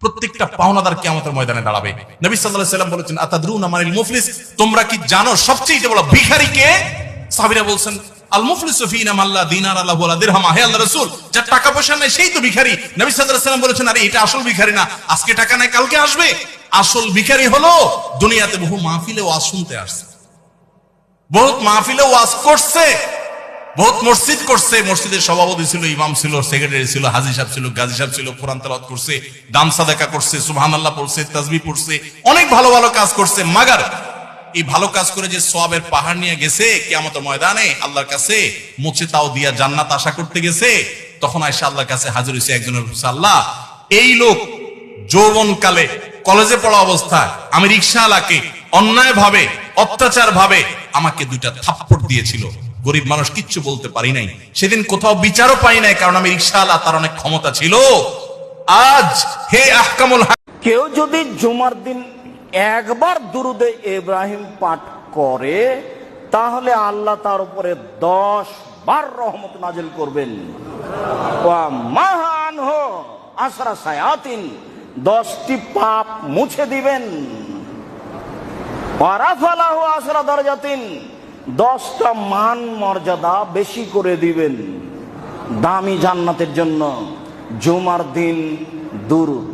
প্রত্যেকটা পাওনাদার কিয়ামতের ময়দানে দাঁড়াবে। নবী সাল্লাল্লাহু আলাইহি ওয়াসাল্লাম বলেছেন, আতাদরুনা মানিল মুফলিস, তোমরা কি জানো সবচেয়ে বড় ভিখারি কে? সাহাবীরা বলছেন, আল মুফলিসু ফিনা মাল্লা দিনার আলাহু ওয়ালা দিরহাম। হে আল্লাহর রাসূল, যার টাকা পয়সা নাই সেই তো ভিখারি। নবী সাল্লাল্লাহু আলাইহি ওয়াসাল্লাম বলেছেন, আরে এটা আসল ভিখারি না, আজকে টাকা নাই কালকে আসবে। আসল ভিখারি হলো দুনিয়াতে বহু মাহফিলে ওয়াজ শুনতে আসছে, বহুত মাহফিলে ওয়াজ করছে, বহুত মসজিদ করছে, মসজিদের সভাপতি ছিল, ইমাম ছিল, সেক্রেটারি ছিল, হাজী সাহেব ছিল, গাজী সাহেব ছিল, কোরআন তেলাওয়াত করছে, দান সাদাকা করছে, সুবহানাল্লাহ পড়ছে, তাসবিহ পড়ছে, অনেক ভালো ভালো কাজ করছে। মাগার এই ভালো কাজ করে যে সওয়াবের পাহাড় নিয়ে গেছে কিয়ামতের ময়দানে আল্লাহর কাছে মুছে তাও দিয়া জান্নাত আশা করতে গেছে, তখন আয়েশা আল্লাহর কাছে হাজির হয়েছে একজনের কাছে, আল্লাহ এই লোক যৌবনকালে কলেজে পড়া অবস্থায় আমি রিকশাওয়ালাকে অন্যায় ভাবে অত্যাচার ভাবে আমাকে 2টা থাপ্পড় দিয়েছিল, গরিব মানুষ কিচ্ছু বলতে পারি নাই, সেদিন কোথাও বিচারও পাই নাই, কারণ আমি রিকশাওয়ালা, তার অনেক ক্ষমতা ছিল। আজ হে আহকামুল কেউ যদি জুমার দিন একবার দুরুদে ইব্রাহিম পাঠ করে, তাহলে আল্লাহ তার উপরে 10 বার রহমত নাজিল করবেন। ওয়া মাহানহু আসরা সায়াতিন, 10টি পাপ মুছে দিবেন। ওয়া রাফালাহু আসরা দারাজাতিন, 10টা মান মর্যাদা বেশি করে দিবেন। দামি জান্নাতের জন্য জুমার দিন দুরুদ।